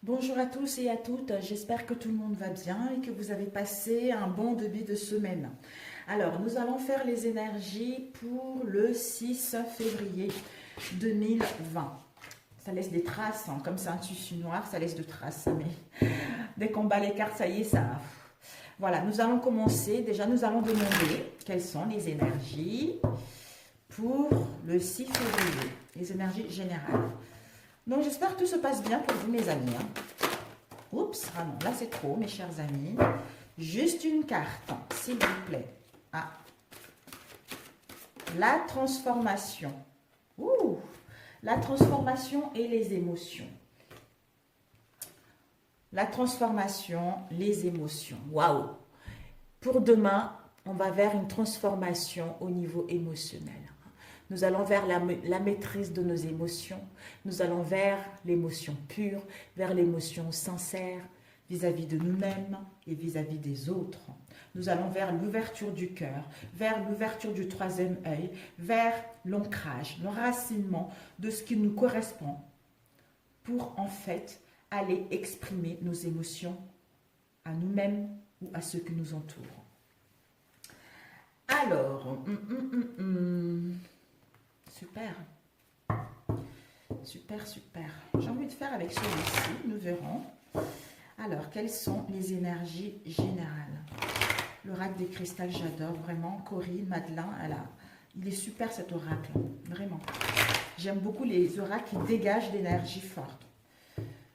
Bonjour à tous et à toutes, j'espère que tout le monde va bien et que vous avez passé un bon début de semaine. Alors, nous allons faire les énergies pour le 6 février 2020. Ça laisse des traces, hein, comme c'est un tissu noir, ça laisse des traces. Mais dès qu'on bat les cartes, ça y est, ça... Voilà, nous allons commencer. Déjà, nous allons demander quelles sont les énergies pour le 6 février, les énergies générales. Donc, j'espère que tout se passe bien pour vous, mes amis. Oups, ah non, là c'est trop, mes chers amis. Juste une carte, s'il vous plaît. Ah, la transformation. Ouh, la transformation et les émotions. La transformation, les émotions. Waouh! Pour demain, on va vers une transformation au niveau émotionnel. Nous allons vers la maîtrise de nos émotions. Nous allons vers l'émotion pure, vers l'émotion sincère vis-à-vis de nous-mêmes et vis-à-vis des autres. Nous allons vers l'ouverture du cœur, vers l'ouverture du troisième œil, vers l'ancrage, l'enracinement de ce qui nous correspond pour en fait aller exprimer nos émotions à nous-mêmes ou à ceux qui nous entourent. Alors, super, super, super. J'ai envie de faire avec celui-ci, nous verrons. Alors, quelles sont les énergies générales? L'oracle des cristals, j'adore vraiment. Corinne, Madeleine, il est super cet oracle, vraiment. J'aime beaucoup les oracles qui dégagent l'énergie forte.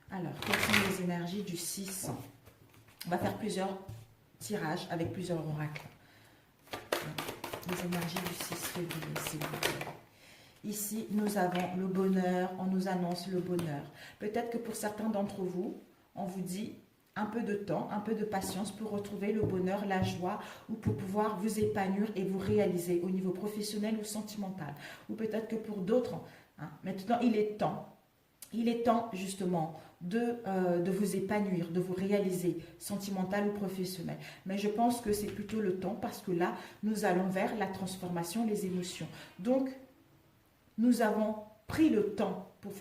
Alors, quelles sont les énergies du 6? On va faire plusieurs tirages avec plusieurs oracles. Les énergies du 6 février, s'il vous plaît. Ici, nous avons le bonheur, on nous annonce le bonheur. Peut-être que pour certains d'entre vous, on vous dit un peu de temps, un peu de patience pour retrouver le bonheur, la joie, ou pour pouvoir vous épanouir et vous réaliser au niveau professionnel ou sentimental. Ou peut-être que pour d'autres, maintenant il est temps justement de vous épanouir, de vous réaliser sentimental ou professionnel. Mais je pense que c'est plutôt le temps parce que là, nous allons vers la transformation, les émotions. Donc, nous avons pris le temps pour...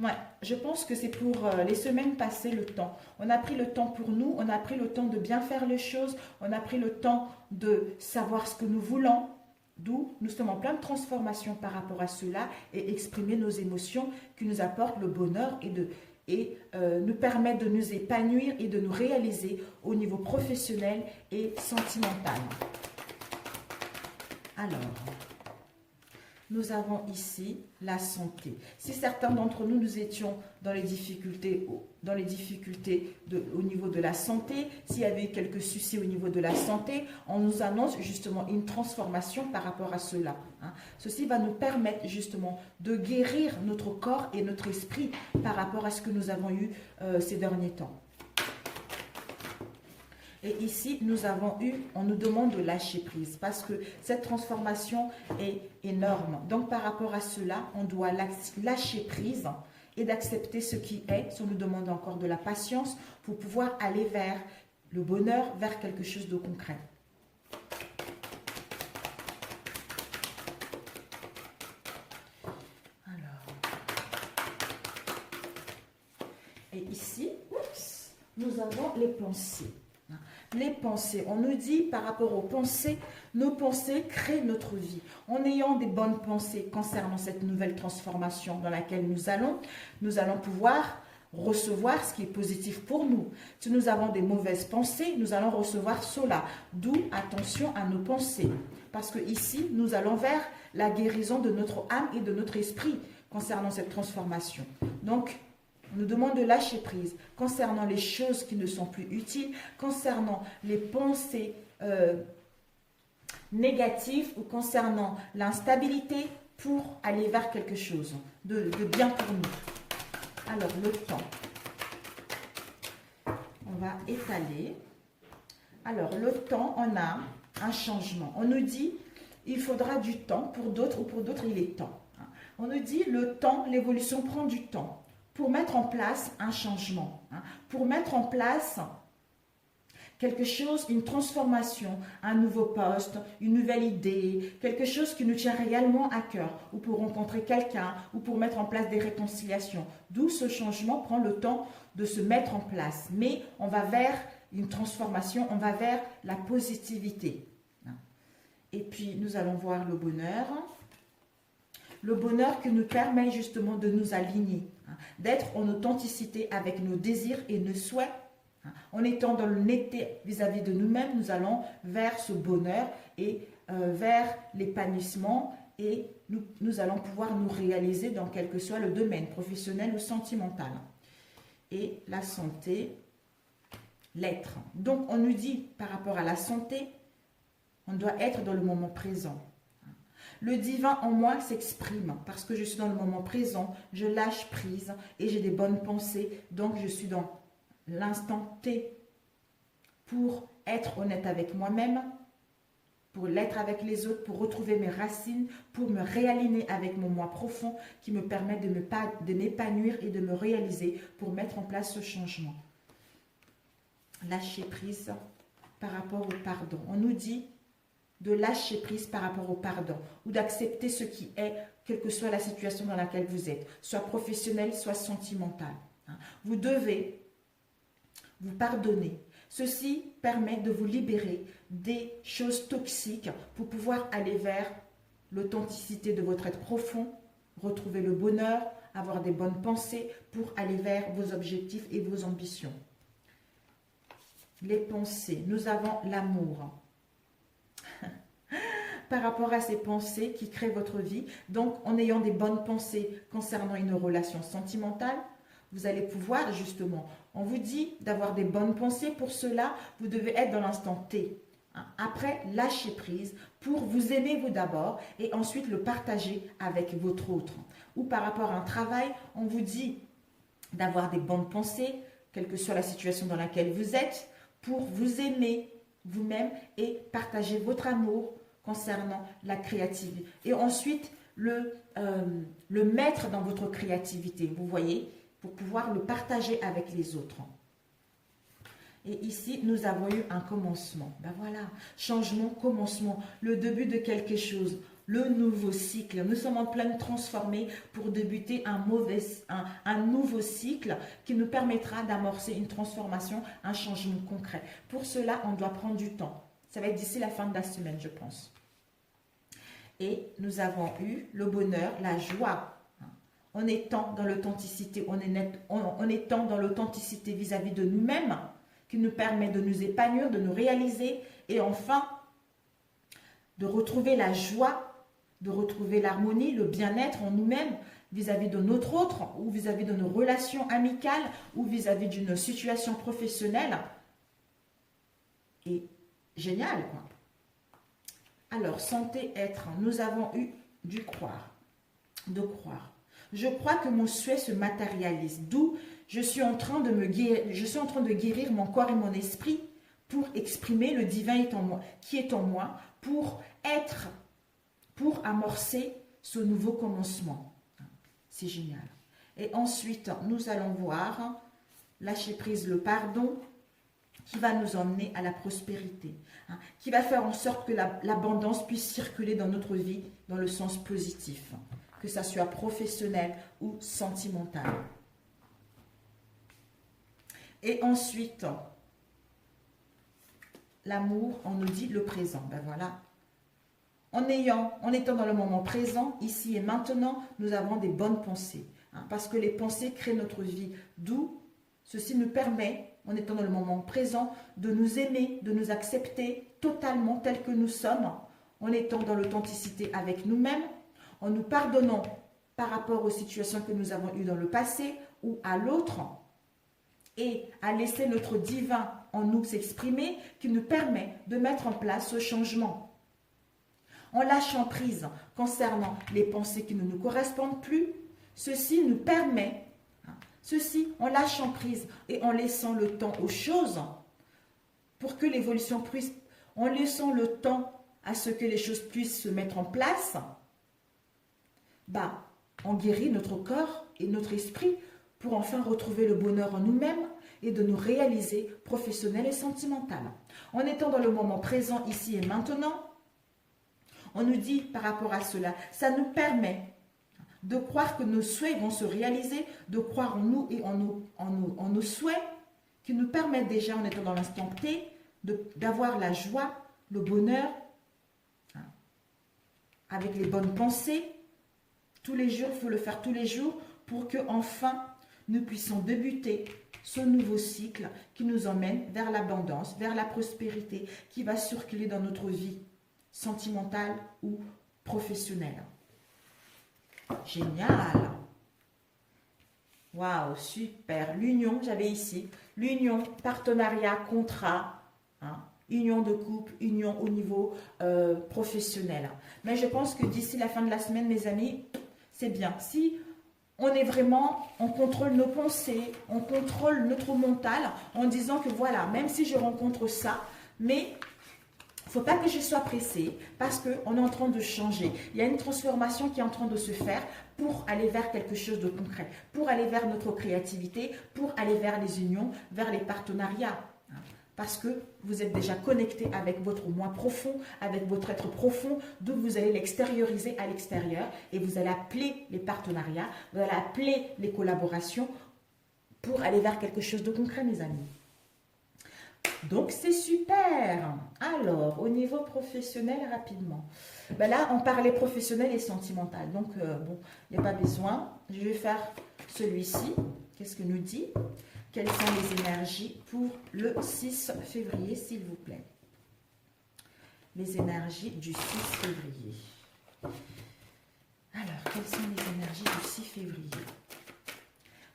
Ouais, je pense que c'est pour les semaines passées le temps. On a pris le temps pour nous, on a pris le temps de bien faire les choses, on a pris le temps de savoir ce que nous voulons, d'où nous sommes en pleine transformation par rapport à cela et exprimer nos émotions qui nous apportent le bonheur et nous permettent de nous épanouir et de nous réaliser au niveau professionnel et sentimental. Alors... nous avons ici la santé. Si certains d'entre nous, nous étions dans les difficultés au niveau de la santé, s'il y avait quelques soucis au niveau de la santé, on nous annonce justement une transformation par rapport à cela. Ceci va nous permettre justement de guérir notre corps et notre esprit par rapport à ce que nous avons eu ces derniers temps. Et ici, on nous demande de lâcher prise parce que cette transformation est énorme. Donc, par rapport à cela, on doit lâcher prise et d'accepter ce qui est. Si on nous demande encore de la patience pour pouvoir aller vers le bonheur, vers quelque chose de concret. Alors. Et ici, nous avons les pensées. Les pensées, on nous dit par rapport aux pensées, nos pensées créent notre vie. En ayant des bonnes pensées concernant cette nouvelle transformation dans laquelle nous allons pouvoir recevoir ce qui est positif pour nous. Si nous avons des mauvaises pensées, nous allons recevoir cela. D'où attention à nos pensées. Parce que ici, nous allons vers la guérison de notre âme et de notre esprit concernant cette transformation. Donc, on nous demande de lâcher prise concernant les choses qui ne sont plus utiles, concernant les pensées négatives ou concernant l'instabilité pour aller vers quelque chose de bien pour nous. Alors, le temps. On va étaler. Alors, le temps, on a un changement. On nous dit, il faudra du temps. Pour d'autres ou pour d'autres, il est temps. On nous dit, le temps, l'évolution prend du temps. Pour mettre en place un changement, pour mettre en place quelque chose, une transformation, un nouveau poste, une nouvelle idée, quelque chose qui nous tient réellement à cœur, ou pour rencontrer quelqu'un, ou pour mettre en place des réconciliations. D'où ce changement prend le temps de se mettre en place. Mais on va vers une transformation, on va vers la positivité. Et puis, nous allons voir le bonheur. Le bonheur qui nous permet justement de nous aligner, d'être en authenticité avec nos désirs et nos souhaits. En étant dans l'honnêteté vis-à-vis de nous-mêmes, nous allons vers ce bonheur et vers l'épanouissement et nous allons pouvoir nous réaliser dans quel que soit le domaine, professionnel ou sentimental. Et la santé, l'être. Donc, on nous dit par rapport à la santé, on doit être dans le moment présent. Le divin en moi s'exprime parce que je suis dans le moment présent, je lâche prise et j'ai des bonnes pensées, donc je suis dans l'instant T pour être honnête avec moi-même, pour l'être avec les autres, pour retrouver mes racines, pour me réaligner avec mon moi profond qui me permet de m'épanouir et de me réaliser pour mettre en place ce changement. Lâcher prise par rapport au pardon. On nous dit de lâcher prise par rapport au pardon ou d'accepter ce qui est, quelle que soit la situation dans laquelle vous êtes, soit professionnelle, soit sentimentale. Vous devez vous pardonner. Ceci permet de vous libérer des choses toxiques pour pouvoir aller vers l'authenticité de votre être profond, retrouver le bonheur, avoir des bonnes pensées pour aller vers vos objectifs et vos ambitions. Les pensées, nous avons l'amour. Par rapport à ces pensées qui créent votre vie. Donc, en ayant des bonnes pensées concernant une relation sentimentale, vous allez pouvoir justement, on vous dit d'avoir des bonnes pensées. Pour cela, vous devez être dans l'instant T. Après, lâchez prise pour vous aimer vous d'abord et ensuite le partager avec votre autre. Ou par rapport à un travail, on vous dit d'avoir des bonnes pensées, quelle que soit la situation dans laquelle vous êtes, pour vous aimer vous-même et partager votre amour concernant la créativité. Et ensuite, le mettre dans votre créativité, vous voyez, pour pouvoir le partager avec les autres. Et ici, nous avons eu un commencement. Ben voilà, changement, commencement, le début de quelque chose, le nouveau cycle. Nous sommes en pleine transformée pour débuter un nouveau cycle qui nous permettra d'amorcer une transformation, un changement concret. Pour cela, on doit prendre du temps. Ça va être d'ici la fin de la semaine, je pense. Et nous avons eu le bonheur, la joie, en étant dans l'authenticité, en étant dans l'authenticité vis-à-vis de nous-mêmes, qui nous permet de nous épanouir, de nous réaliser, et enfin, de retrouver la joie, de retrouver l'harmonie, le bien-être en nous-mêmes, vis-à-vis de notre autre, ou vis-à-vis de nos relations amicales, ou vis-à-vis d'une situation professionnelle. Et génial, quoi. Alors, santé, être, nous avons eu du croire, de croire. Je crois que mon souhait se matérialise, d'où je suis en train de guérir mon corps et mon esprit pour exprimer le divin qui est en moi, pour amorcer ce nouveau commencement. C'est génial. Et ensuite, nous allons voir lâcher prise, le pardon, qui va nous emmener à la prospérité, qui va faire en sorte que l'abondance puisse circuler dans notre vie dans le sens positif, que ça soit professionnel ou sentimental. Et ensuite, l'amour, on nous dit le présent. Ben voilà. En étant dans le moment présent, ici et maintenant, nous avons des bonnes pensées. Parce que les pensées créent notre vie. D'où ceci nous permet, en étant dans le moment présent, de nous aimer, de nous accepter totalement tels que nous sommes, en étant dans l'authenticité avec nous-mêmes, en nous pardonnant par rapport aux situations que nous avons eues dans le passé ou à l'autre, et à laisser notre divin en nous s'exprimer, qui nous permet de mettre en place ce changement. En lâchant prise concernant les pensées qui ne nous correspondent plus, ceci nous permet, en lâchant prise et en laissant le temps aux choses, pour que l'évolution puisse, en laissant le temps à ce que les choses puissent se mettre en place, on guérit notre corps et notre esprit pour enfin retrouver le bonheur en nous-mêmes et de nous réaliser professionnels et sentimentalement. En étant dans le moment présent, ici et maintenant, on nous dit par rapport à cela, ça nous permet de croire que nos souhaits vont se réaliser, de croire en nous et en nos souhaits, qui nous permettent déjà, en étant dans l'instant T, d'avoir la joie, le bonheur, avec les bonnes pensées. Tous les jours, il faut le faire tous les jours pour que enfin nous puissions débuter ce nouveau cycle qui nous emmène vers l'abondance, vers la prospérité, qui va circuler dans notre vie sentimentale ou professionnelle. Génial! Waouh, super! L'union, j'avais ici, l'union, partenariat, contrat, union de couple, union au niveau professionnel. Mais je pense que d'ici la fin de la semaine, mes amis, c'est bien. Si on est vraiment, on contrôle nos pensées, on contrôle notre mental en disant que voilà, même si je rencontre ça, mais il ne faut pas que je sois pressée parce qu'on est en train de changer. Il y a une transformation qui est en train de se faire pour aller vers quelque chose de concret, pour aller vers notre créativité, pour aller vers les unions, vers les partenariats. Parce que vous êtes déjà connecté avec votre moi profond, avec votre être profond, d'où vous allez l'extérioriser à l'extérieur et vous allez appeler les partenariats, vous allez appeler les collaborations pour aller vers quelque chose de concret, mes amis. Donc, c'est super. Alors, au niveau professionnel, rapidement. Ben là, on parlait professionnel et sentimental. Donc, bon, il n'y a pas besoin. Je vais faire celui-ci. Qu'est-ce que nous dit ? Quelles sont les énergies pour le 6 février, s'il vous plaît? Les énergies du 6 février. Alors, quelles sont les énergies du 6 février?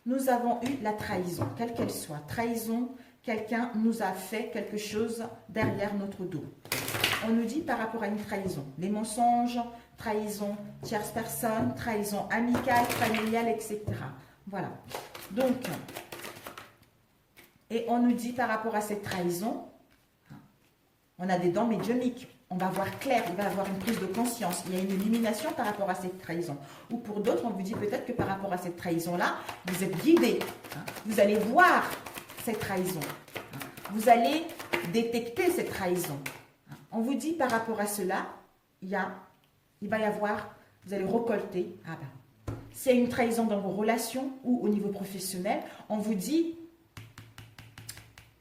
Nous avons eu la trahison, quelle qu'elle soit. Trahison, quelqu'un nous a fait quelque chose derrière notre dos. On nous dit par rapport à une trahison, les mensonges, trahison tierce personne, trahison amicale, familiale, etc. Voilà. Donc, et on nous dit par rapport à cette trahison, on a des dents médiumniques, on va voir clair, il va y avoir une prise de conscience, il y a une illumination par rapport à cette trahison. Ou pour d'autres, on vous dit peut-être que par rapport à cette trahison-là, vous êtes guidé, vous allez voir cette trahison, vous allez détecter cette trahison. On vous dit par rapport à cela, il va y avoir, vous allez récolter, s'il y a une trahison dans vos relations ou au niveau professionnel, on vous dit,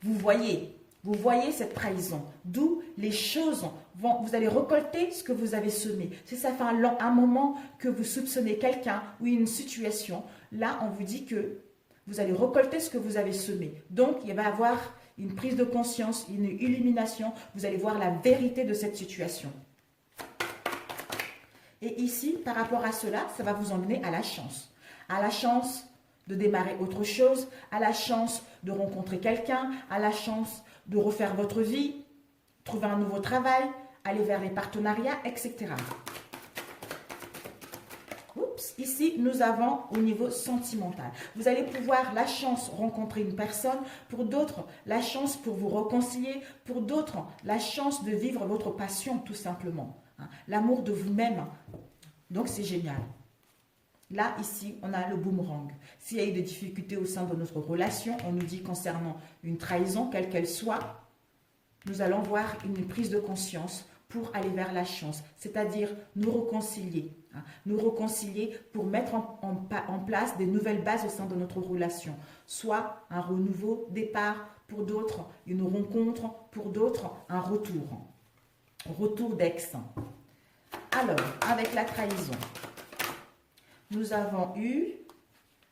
vous voyez cette trahison, d'où les choses vont, vous allez récolter ce que vous avez semé. Si ça fait un moment que vous soupçonnez quelqu'un ou une situation, là on vous dit que vous allez récolter ce que vous avez semé. Donc il va y avoir une prise de conscience, une illumination, vous allez voir la vérité de cette situation. Et ici, par rapport à cela, ça va vous emmener à la chance. À la chance de démarrer autre chose, à la chance de rencontrer quelqu'un, à la chance de refaire votre vie, trouver un nouveau travail, aller vers les partenariats, etc. Oups, ici, nous avons au niveau sentimental. Vous allez pouvoir, la chance, rencontrer une personne. Pour d'autres, la chance pour vous réconcilier. Pour d'autres, la chance de vivre votre passion, tout simplement. L'amour de vous-même. Donc, c'est génial. Là, ici, on a le boomerang. S'il y a eu des difficultés au sein de notre relation, on nous dit concernant une trahison, quelle qu'elle soit, nous allons voir une prise de conscience pour aller vers la chance, c'est-à-dire nous réconcilier. Nous réconcilier pour mettre en place des nouvelles bases au sein de notre relation. Soit un renouveau, départ, pour d'autres, une rencontre, pour d'autres, un retour. Retour d'ex. Alors, avec la trahison, nous avons eu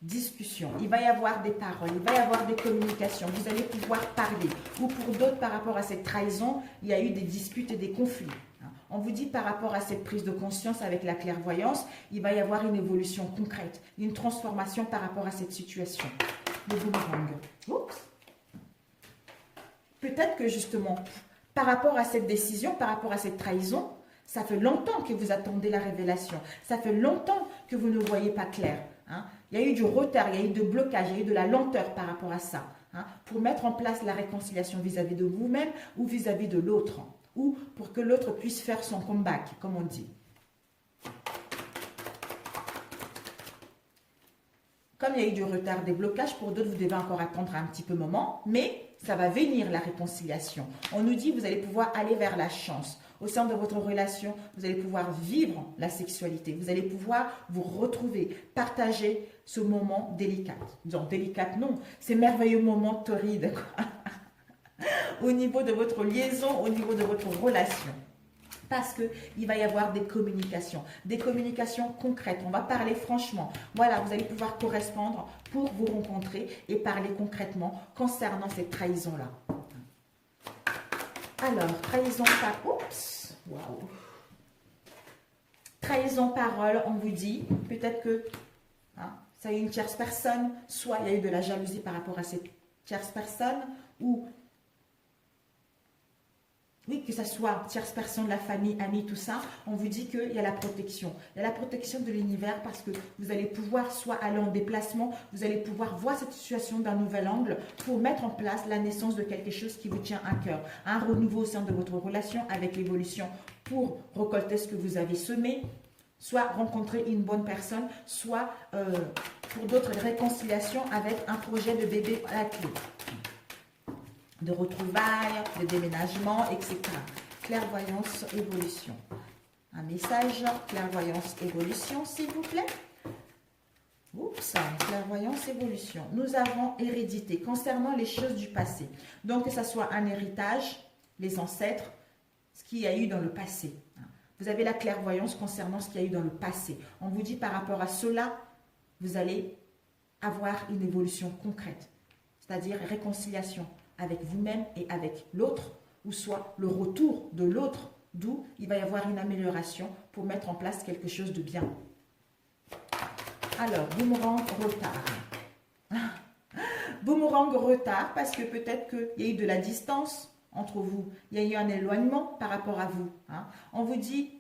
discussion. Il va y avoir des paroles, il va y avoir des communications. Vous allez pouvoir parler. Ou pour d'autres, par rapport à cette trahison, il y a eu des disputes et des conflits. On vous dit par rapport à cette prise de conscience avec la clairvoyance, il va y avoir une évolution concrète, une transformation par rapport à cette situation. Le boomerang. Oups. Peut-être que justement, par rapport à cette décision, par rapport à cette trahison, ça fait longtemps que vous attendez la révélation. Ça fait longtemps que vous ne voyez pas clair. Il y a eu du retard, il y a eu de blocage, il y a eu de la lenteur par rapport à ça. Pour mettre en place la réconciliation vis-à-vis de vous-même ou vis-à-vis de l'autre. Ou pour que l'autre puisse faire son comeback, comme on dit. Comme il y a eu du retard, des blocages, pour d'autres, vous devez encore attendre un petit peu moment, mais ça va venir la réconciliation. On nous dit, vous allez pouvoir aller vers la chance. Au sein de votre relation, vous allez pouvoir vivre la sexualité. Vous allez pouvoir vous retrouver, partager ce moment délicat. Genre délicat, non, c'est merveilleux moment torride, quoi. Au niveau de votre liaison, au niveau de votre relation. Parce qu'il va y avoir des communications concrètes. On va parler franchement. Voilà, vous allez pouvoir correspondre pour vous rencontrer et parler concrètement concernant cette trahison-là. Alors, trahison par... Oups, waouh. Trahison parole, on vous dit, peut-être que ça a eu une tierce personne, soit il y a eu de la jalousie par rapport à cette tierce personne, ou... Oui, que ce soit tierce personne, la famille, amis, tout ça, on vous dit qu'il y a la protection. Il y a la protection de l'univers parce que vous allez pouvoir soit aller en déplacement, vous allez pouvoir voir cette situation d'un nouvel angle pour mettre en place la naissance de quelque chose qui vous tient à cœur. Un renouveau au sein de votre relation avec l'évolution pour récolter ce que vous avez semé, soit rencontrer une bonne personne, soit pour d'autres réconciliations avec un projet de bébé à la clé. De retrouvailles, de déménagement, etc. Clairvoyance, évolution. Un message, clairvoyance, évolution, s'il vous plaît. Oups, clairvoyance, évolution. Nous avons hérédité concernant les choses du passé. Donc, que ce soit un héritage, les ancêtres, ce qu'il y a eu dans le passé. Vous avez la clairvoyance concernant ce qu'il y a eu dans le passé. On vous dit par rapport à cela, vous allez avoir une évolution concrète, c'est-à-dire réconciliation avec vous-même et avec l'autre, ou soit le retour de l'autre, d'où il va y avoir une amélioration pour mettre en place quelque chose de bien. Alors, boomerang retard. Boomerang retard parce que peut-être qu'il y a eu de la distance entre vous, il y a eu un éloignement par rapport à vous. On vous dit,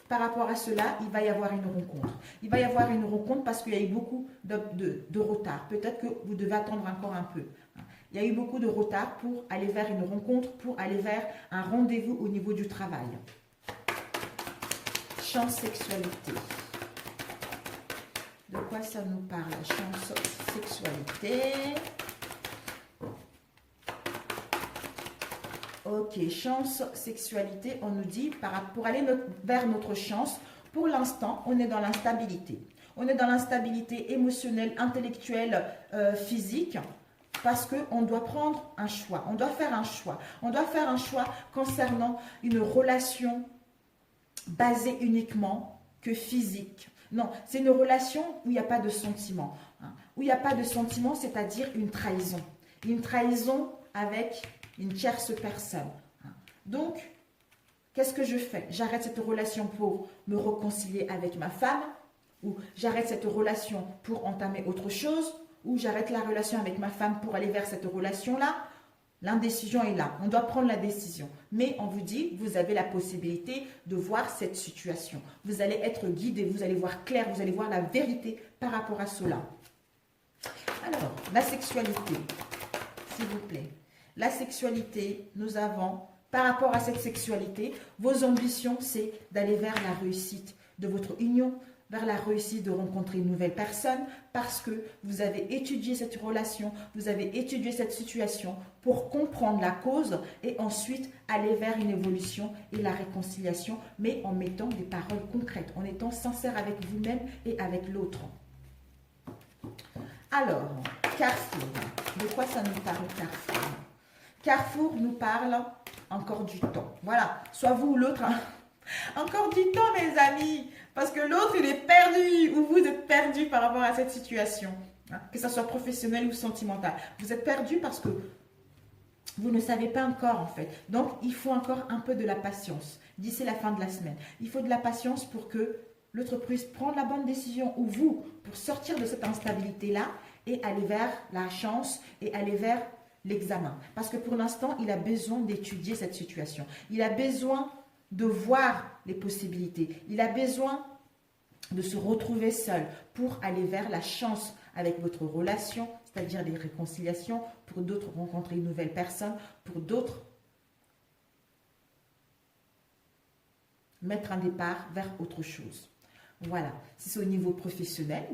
par rapport à cela, il va y avoir une rencontre. Il va y avoir une rencontre parce qu'il y a eu beaucoup de retard. Peut-être que vous devez attendre encore un peu. Il y a eu beaucoup de retard pour aller vers une rencontre, pour aller vers un rendez-vous au niveau du travail. Chance sexualité. De quoi ça nous parle? Chance sexualité. Ok, chance sexualité, on nous dit, pour aller vers notre chance, pour l'instant, on est dans l'instabilité. On est dans l'instabilité émotionnelle, intellectuelle, physique. Parce qu'on doit prendre un choix, on doit faire un choix. On doit faire un choix concernant une relation basée uniquement que physique. Non, c'est une relation où il n'y a pas de sentiment. Où il n'y a pas de sentiment, c'est-à-dire une trahison. Une trahison avec une tierce personne. Donc, qu'est-ce que je fais? J'arrête cette relation pour me réconcilier avec ma femme, ou j'arrête cette relation pour entamer autre chose, ou j'arrête la relation avec ma femme pour aller vers cette relation-là. L'indécision est là. On doit prendre la décision. Mais on vous dit, vous avez la possibilité de voir cette situation. Vous allez être guidé, vous allez voir clair, vous allez voir la vérité par rapport à cela. Alors, la sexualité, s'il vous plaît. La sexualité, nous avons, par rapport à cette sexualité, vos ambitions, c'est d'aller vers la réussite de votre union, vers la réussite de rencontrer une nouvelle personne parce que vous avez étudié cette relation, vous avez étudié cette situation pour comprendre la cause et ensuite aller vers une évolution et la réconciliation, mais en mettant des paroles concrètes, en étant sincère avec vous-même et avec l'autre. Alors, Carrefour, de quoi ça nous parle Carrefour? Carrefour nous parle encore du temps. Voilà, soit vous ou l'autre... Encore du temps, mes amis, parce que l'autre, il est perdu, ou vous êtes perdu par rapport à cette situation, que ce soit professionnel ou sentimental. Vous êtes perdu parce que vous ne savez pas encore, en fait. Donc, il faut encore un peu de la patience d'ici la fin de la semaine. Il faut de la patience pour que l'autre puisse prendre la bonne décision, ou vous, pour sortir de cette instabilité-là et aller vers la chance et aller vers l'examen. Parce que pour l'instant, il a besoin d'étudier cette situation. Il a besoin de voir les possibilités. Il a besoin de se retrouver seul pour aller vers la chance avec votre relation, c'est-à-dire des réconciliations, pour d'autres rencontrer une nouvelle personne, pour d'autres mettre un départ vers autre chose. Voilà. Si c'est au niveau professionnel,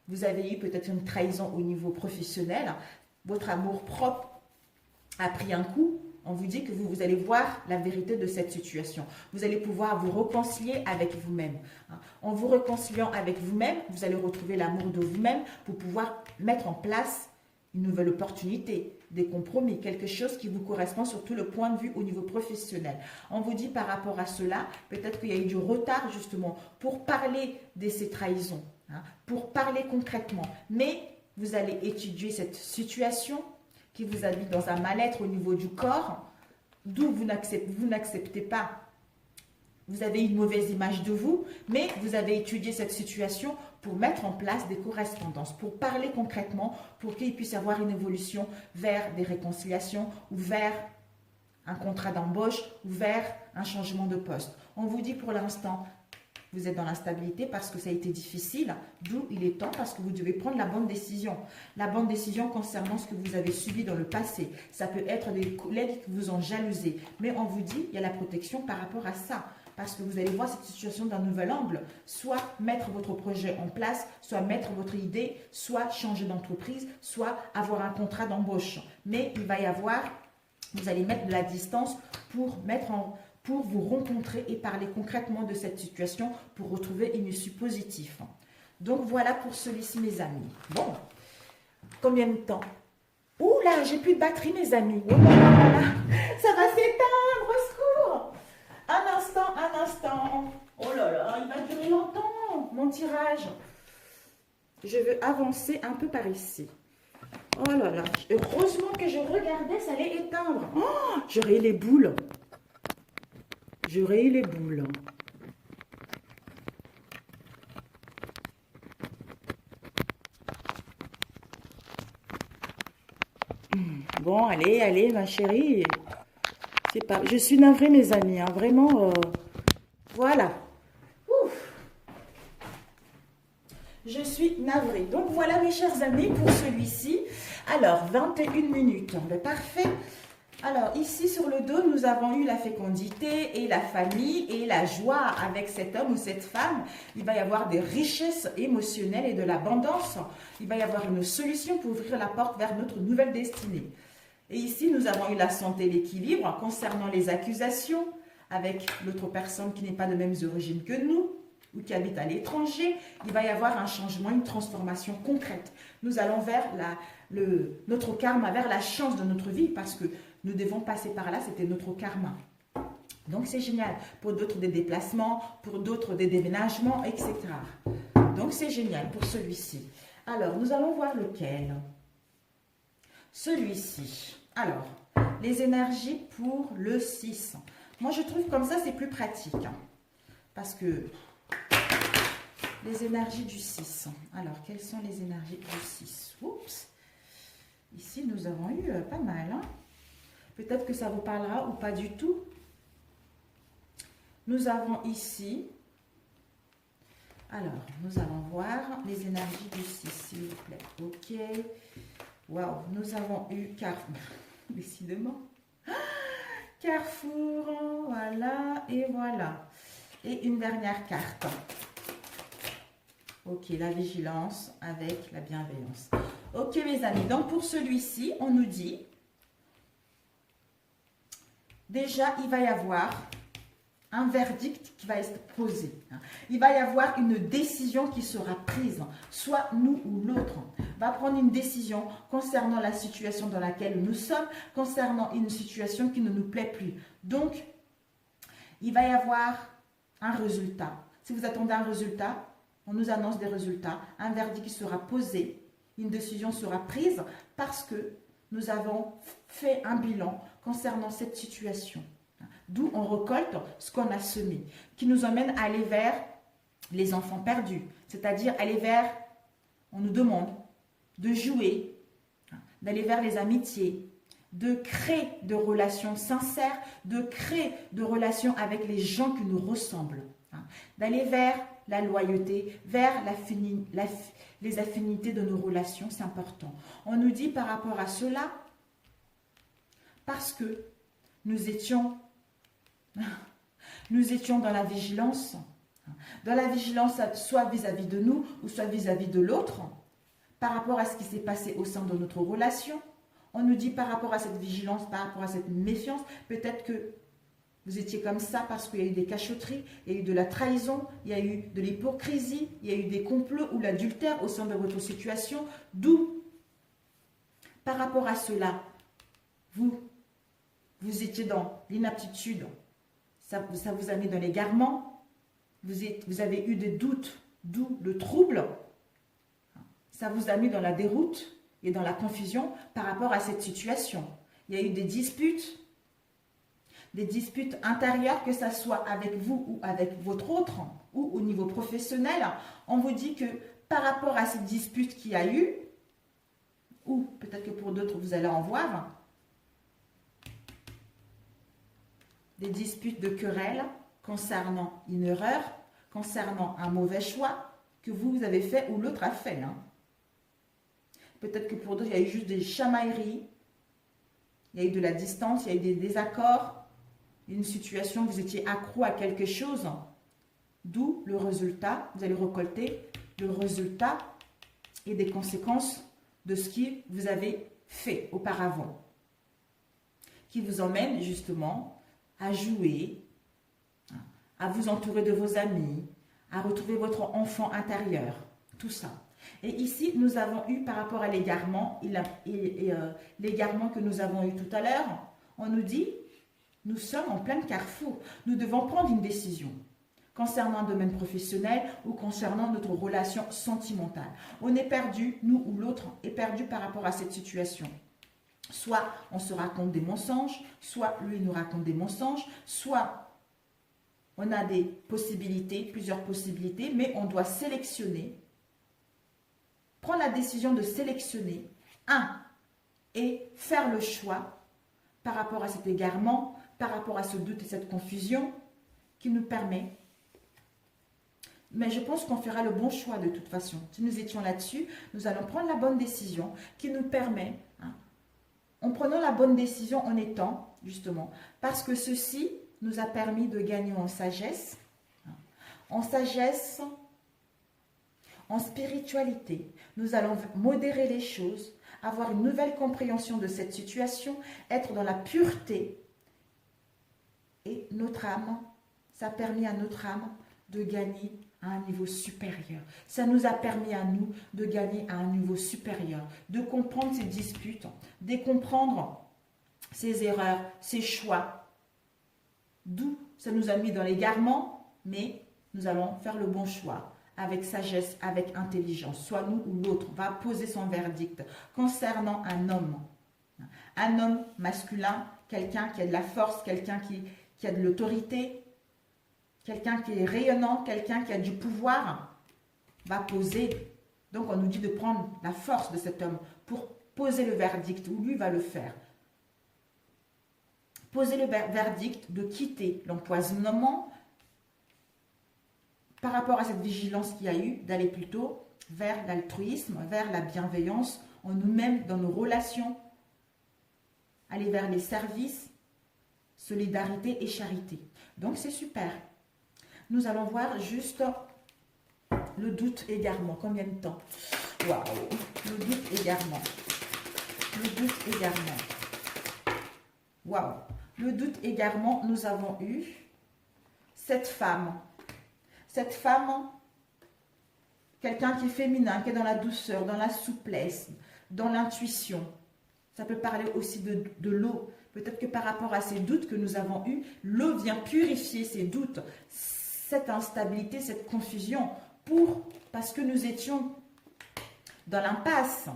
vous avez eu peut-être une trahison au niveau professionnel, votre amour propre a pris un coup. On vous dit que vous allez voir la vérité de cette situation. Vous allez pouvoir vous réconcilier avec vous-même. En vous réconciliant avec vous-même, vous allez retrouver l'amour de vous-même pour pouvoir mettre en place une nouvelle opportunité, des compromis, quelque chose qui vous correspond sur tout le point de vue au niveau professionnel. On vous dit par rapport à cela, peut-être qu'il y a eu du retard justement pour parler de ces trahisons, pour parler concrètement. Mais vous allez étudier cette situation qui vous a mis dans un mal-être au niveau du corps, d'où vous n'acceptez pas. Vous avez une mauvaise image de vous, mais vous avez étudié cette situation pour mettre en place des correspondances, pour parler concrètement, pour qu'il puisse y avoir une évolution vers des réconciliations ou vers un contrat d'embauche ou vers un changement de poste. On vous dit pour l'instant, vous êtes dans l'instabilité parce que ça a été difficile, d'où il est temps parce que vous devez prendre la bonne décision. La bonne décision concernant ce que vous avez subi dans le passé. Ça peut être des collègues qui vous ont jalousé, mais on vous dit il y a la protection par rapport à ça. Parce que vous allez voir cette situation d'un nouvel angle. Soit mettre votre projet en place, soit mettre votre idée, soit changer d'entreprise, soit avoir un contrat d'embauche. Mais il va y avoir, vous allez mettre de la distance pour vous rencontrer et parler concrètement de cette situation pour retrouver une issue positive. Donc voilà pour celui-ci mes amis. Bon, combien de temps? Ouh là, j'ai plus de batterie mes amis. Oh là là là, ça va s'éteindre, au secours. Un instant. Oh là là, il va durer longtemps, mon tirage. Je veux avancer un peu par ici. Oh là là, heureusement que je regardais, ça allait éteindre. Oh, j'aurais eu les boules. J'aurais eu les boules. Bon, allez, ma chérie. C'est pas... Je suis navrée, mes amis. Hein, vraiment, voilà. Ouf. Je suis navrée. Donc, voilà, mes chers amis, pour celui-ci. Alors, 21 minutes. Ben, parfait. Alors, ici, sur le dos, nous avons eu la fécondité et la famille et la joie avec cet homme ou cette femme. Il va y avoir des richesses émotionnelles et de l'abondance. Il va y avoir une solution pour ouvrir la porte vers notre nouvelle destinée. Et ici, nous avons eu la santé et l'équilibre concernant les accusations avec l'autre personne qui n'est pas de mêmes origines que nous ou qui habite à l'étranger. Il va y avoir un changement, une transformation concrète. Nous allons vers notre karma, vers la chance de notre vie parce que nous devons passer par là, c'était notre karma. Donc, c'est génial. Pour d'autres, des déplacements, pour d'autres, des déménagements, etc. Donc, c'est génial pour celui-ci. Alors, nous allons voir lequel. Celui-ci. Alors, les énergies pour le 6. Moi, je trouve comme ça, c'est plus pratique. Hein, parce que les énergies du 6. Alors, quelles sont les énergies du 6? Oups. Ici, nous avons eu pas mal. Hein. Peut-être que ça vous parlera ou pas du tout. Nous avons ici... Alors, nous allons voir les énergies du 6, s'il vous plaît. Ok. Waouh, nous avons eu Carrefour. Décidément. Carrefour, voilà, et voilà. Et une dernière carte. Ok, la vigilance avec la bienveillance. Ok, mes amis, donc pour celui-ci, on nous dit... Déjà, il va y avoir un verdict qui va être posé. Il va y avoir une décision qui sera prise. Soit nous ou l'autre va prendre une décision concernant la situation dans laquelle nous sommes, concernant une situation qui ne nous plaît plus. Donc, il va y avoir un résultat. Si vous attendez un résultat, on nous annonce des résultats. Un verdict qui sera posé, une décision sera prise parce que nous avons fait un bilan concernant cette situation. D'où on récolte ce qu'on a semé, qui nous emmène à aller vers les enfants perdus. C'est-à-dire aller vers, on nous demande de jouer, d'aller vers les amitiés, de créer de relations sincères, de créer de relations avec les gens qui nous ressemblent, d'aller vers la loyauté, vers les affinités de nos relations, c'est important. On nous dit par rapport à cela, parce que nous étions dans la vigilance, Dans la vigilance, soit vis-à-vis de nous, ou soit vis-à-vis de l'autre, par rapport à ce qui s'est passé au sein de notre relation. On nous dit par rapport à cette vigilance, par rapport à cette méfiance, peut-être que vous étiez comme ça parce qu'il y a eu des cachotteries, il y a eu de la trahison, il y a eu de l'hypocrisie, il y a eu des complots ou l'adultère au sein de votre situation. D'où, par rapport à cela, vous étiez dans l'inaptitude, ça vous a mis dans l'égarement, vous avez eu des doutes, d'où le trouble, ça vous a mis dans la déroute et dans la confusion par rapport à cette situation. Il y a eu des disputes intérieures, que ce soit avec vous ou avec votre autre, ou au niveau professionnel. On vous dit que par rapport à cette dispute qu'il y a eu, ou peut-être que pour d'autres vous allez en voir, des disputes de querelles concernant une erreur, concernant un mauvais choix que vous avez fait ou l'autre a fait. Peut-être que pour d'autres, il y a eu juste des chamailleries, il y a eu de la distance, il y a eu des désaccords, une situation, vous étiez accro à quelque chose, d'où le résultat, vous allez récolter le résultat et des conséquences de ce que vous avez fait auparavant, qui vous emmène justement à jouer, à vous entourer de vos amis, à retrouver votre enfant intérieur, tout ça. Et ici, nous avons eu par rapport à l'égarement, l'égarement que nous avons eu tout à l'heure, on nous dit, nous sommes en plein carrefour, nous devons prendre une décision concernant un domaine professionnel ou concernant notre relation sentimentale. On est perdu, nous ou l'autre est perdu par rapport à cette situation. Soit on se raconte des mensonges, soit lui nous raconte des mensonges, soit on a des possibilités, plusieurs possibilités, mais on doit sélectionner, prendre la décision de sélectionner un et faire le choix par rapport à cet égarement, par rapport à ce doute et cette confusion qui nous permet. Mais je pense qu'on fera le bon choix de toute façon. Si nous étions là-dessus, nous allons prendre la bonne décision qui nous permet, en prenant la bonne décision en étant, justement, parce que ceci nous a permis de gagner en sagesse, en spiritualité. Nous allons modérer les choses, avoir une nouvelle compréhension de cette situation, être dans la pureté. Et notre âme, ça a permis à notre âme de gagner à un niveau supérieur. Ça nous a permis à nous de gagner à un niveau supérieur, de comprendre ces disputes, de comprendre ces erreurs, ces choix. D'où ça nous a mis dans l'égarement, mais nous allons faire le bon choix, avec sagesse, avec intelligence. Soit nous ou l'autre va poser son verdict concernant un homme. Un homme masculin, quelqu'un qui a de la force, quelqu'un qui a de l'autorité, quelqu'un qui est rayonnant, quelqu'un qui a du pouvoir, va poser. Donc on nous dit de prendre la force de cet homme pour poser le verdict, où lui va le faire. Poser le verdict de quitter l'empoisonnement par rapport à cette vigilance qu'il y a eu, d'aller plutôt vers l'altruisme, vers la bienveillance en nous-mêmes, dans nos relations, aller vers les services, solidarité et charité. Donc c'est super. Nous allons voir juste le doute égarement. Combien de temps? Waouh! Le doute égarement. Le doute égarement. Waouh! Le doute égarement, nous avons eu cette femme. Cette femme, quelqu'un qui est féminin, qui est dans la douceur, dans la souplesse, dans l'intuition. Ça peut parler aussi de l'eau. Peut-être que par rapport à ces doutes que nous avons eus, l'eau vient purifier ces doutes, cette instabilité, cette confusion, parce que nous étions dans l'impasse.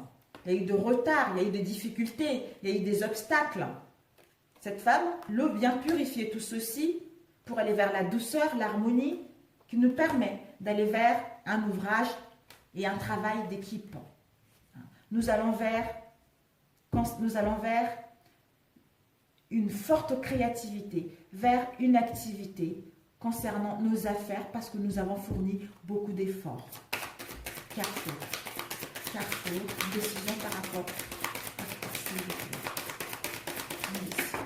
Il y a eu de retard, il y a eu des difficultés, il y a eu des obstacles. Cette femme, l'eau vient purifier tout ceci pour aller vers la douceur, l'harmonie, qui nous permet d'aller vers un ouvrage et un travail d'équipe. Nous allons vers une forte créativité, vers une activité concernant nos affaires parce que nous avons fourni beaucoup d'efforts. Carrefour, décision par rapport à...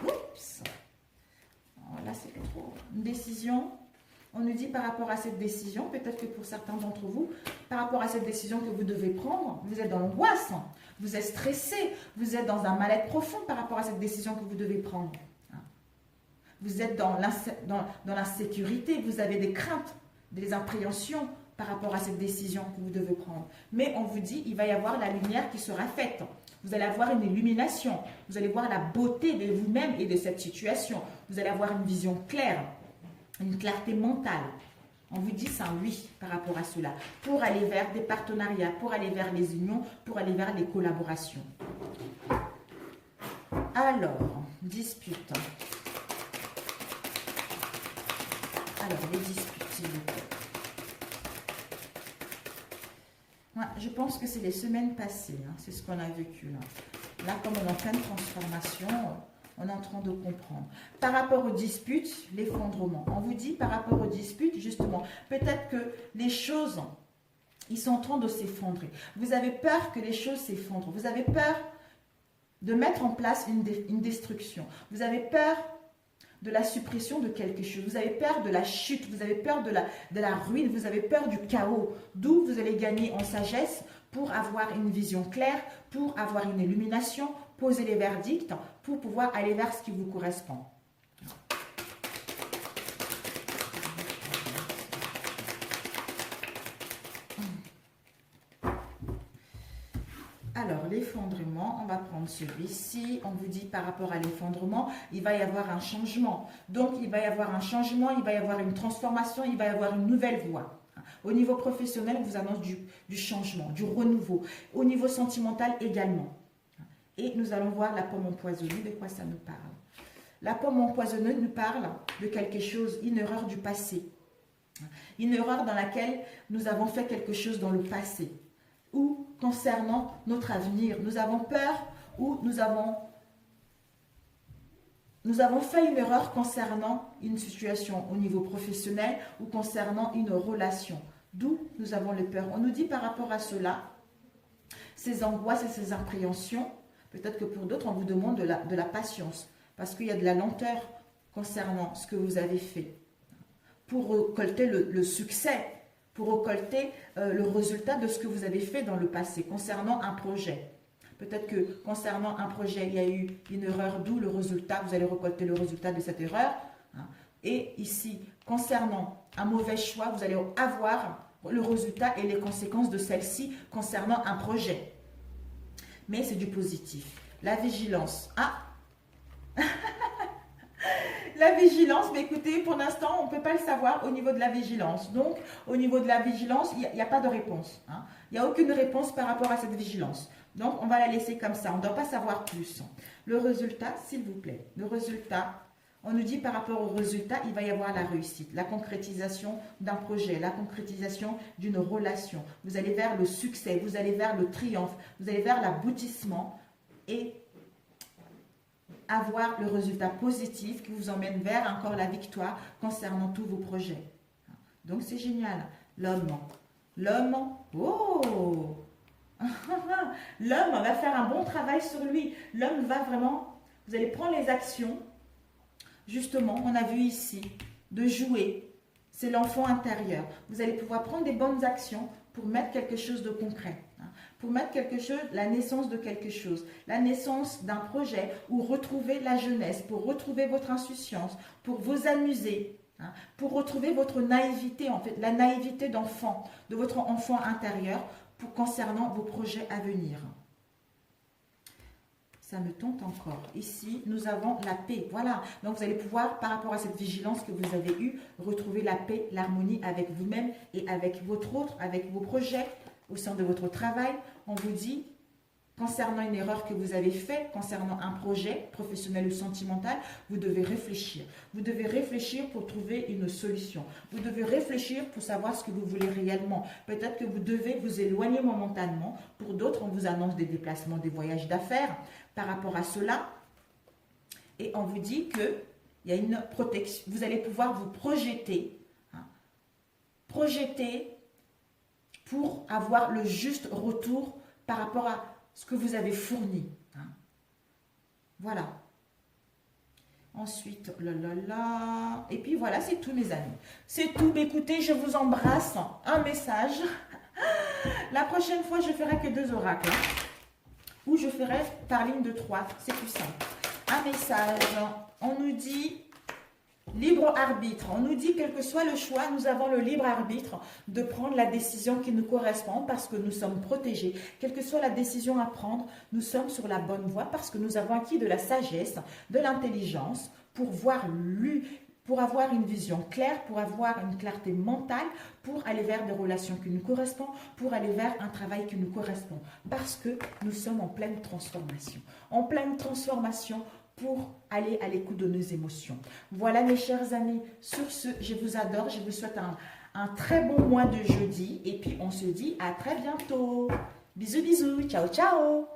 Oups. Oh, là, c'est trop. Une décision. On On nous dit par rapport à cette décision, peut-être que pour certains d'entre vous, par rapport à cette décision que vous devez prendre, vous êtes dans l'angoisse, vous êtes stressé, vous êtes dans un mal-être profond par rapport à cette décision que vous devez prendre. Vous êtes dans l'insécurité, vous avez des craintes, des appréhensions par rapport à cette décision que vous devez prendre. Mais on vous dit, il va y avoir la lumière qui sera faite. Vous allez avoir une illumination. Vous allez voir la beauté de vous-même et de cette situation. Vous allez avoir une vision claire, une clarté mentale. On vous dit c'est un oui par rapport à cela. Pour aller vers des partenariats, pour aller vers les unions, pour aller vers les collaborations. Alors, dispute. Alors, les disputes, s'il vous plaît. Ouais, je pense que c'est les semaines passées. Hein, c'est ce qu'on a vécu là. Là, comme on est en pleine transformation, on est en train de comprendre. Par rapport aux disputes, l'effondrement. On vous dit par rapport aux disputes, justement, peut-être que les choses, ils sont en train de s'effondrer. Vous avez peur que les choses s'effondrent. Vous avez peur de mettre en place une destruction. Vous avez peur de la suppression de quelque chose. Vous avez peur de la chute, vous avez peur de la ruine, vous avez peur du chaos. D'où vous allez gagner en sagesse pour avoir une vision claire, pour avoir une illumination, poser les verdicts, pour pouvoir aller vers ce qui vous correspond. Alors, l'effondrement, on va prendre celui-ci. On vous dit par rapport à l'effondrement, il va y avoir un changement. Donc, il va y avoir un changement, il va y avoir une transformation, il va y avoir une nouvelle voie. Au niveau professionnel, on vous annonce du changement, du renouveau. Au niveau sentimental également. Et nous allons voir la pomme empoisonnée, de quoi ça nous parle. La pomme empoisonnée nous parle de quelque chose, une erreur du passé. Une erreur dans laquelle nous avons fait quelque chose dans le passé. Ou concernant notre avenir, nous avons peur ou nous avons fait une erreur concernant une situation au niveau professionnel ou concernant une relation. D'où nous avons les peurs. On nous dit par rapport à cela, ces angoisses et ces appréhensions, peut-être que pour d'autres, on vous demande de la patience, parce qu'il y a de la lenteur concernant ce que vous avez fait. Pour récolter le succès, pour récolter le résultat de ce que vous avez fait dans le passé, concernant un projet. Peut-être que concernant un projet, il y a eu une erreur, d'où le résultat, vous allez récolter le résultat de cette erreur. Et ici, concernant un mauvais choix, vous allez avoir le résultat et les conséquences de celle-ci concernant un projet. Mais c'est du positif. La vigilance. Ah la vigilance, mais écoutez, pour l'instant, on ne peut pas le savoir au niveau de la vigilance. Donc, au niveau de la vigilance, il n'y a pas de réponse. Hein. Il n'y a aucune réponse par rapport à cette vigilance. Donc, on va la laisser comme ça. On ne doit pas savoir plus. Le résultat, s'il vous plaît. Le résultat, on nous dit par rapport au résultat, il va y avoir la réussite, la concrétisation d'un projet, la concrétisation d'une relation. Vous allez vers le succès, vous allez vers le triomphe, vous allez vers l'aboutissement et avoir le résultat positif qui vous emmène vers encore la victoire concernant tous vos projets. Donc, c'est génial. L'homme, oh l'homme va faire un bon travail sur lui. L'homme va vraiment, vous allez prendre les actions, justement, on a vu ici, de jouer. C'est l'enfant intérieur. Vous allez pouvoir prendre des bonnes actions pour mettre quelque chose de concret. Pour mettre quelque chose, la naissance de quelque chose, la naissance d'un projet, ou retrouver la jeunesse, pour retrouver votre insouciance, pour vous amuser, pour retrouver votre naïveté, en fait, la naïveté d'enfant, de votre enfant intérieur, concernant vos projets à venir. Ça me tente encore. Ici, nous avons la paix. Voilà. Donc, vous allez pouvoir, par rapport à cette vigilance que vous avez eue, retrouver la paix, l'harmonie avec vous-même et avec votre autre, avec vos projets, au sein de votre travail. On vous dit, concernant une erreur que vous avez faite, concernant un projet professionnel ou sentimental, vous devez réfléchir. Vous devez réfléchir pour trouver une solution. Vous devez réfléchir pour savoir ce que vous voulez réellement. Peut-être que vous devez vous éloigner momentanément. Pour d'autres, on vous annonce des déplacements, des voyages d'affaires par rapport à cela. Et on vous dit qu'il y a une protection. Vous allez pouvoir vous projeter. Projeter pour avoir le juste retour par rapport à ce que vous avez fourni. Voilà. Ensuite, là. Et puis voilà, c'est tout mes amis. C'est tout. Écoutez, je vous embrasse. Un message. La prochaine fois, je ferai que 2 oracles. Ou je ferai par ligne de 3. C'est plus simple. Un message. On nous dit libre arbitre. On nous dit quel que soit le choix, nous avons le libre arbitre de prendre la décision qui nous correspond parce que nous sommes protégés. Quelle que soit la décision à prendre, nous sommes sur la bonne voie parce que nous avons acquis de la sagesse, de l'intelligence pour avoir une vision claire, pour avoir une clarté mentale, pour aller vers des relations qui nous correspondent, pour aller vers un travail qui nous correspond. Parce que nous sommes en pleine transformation. En pleine transformation pour aller à l'écoute de nos émotions. Voilà mes chers amis, sur ce, je vous adore, je vous souhaite un très bon mois de jeudi et puis on se dit à très bientôt. Bisous, bisous, ciao, ciao.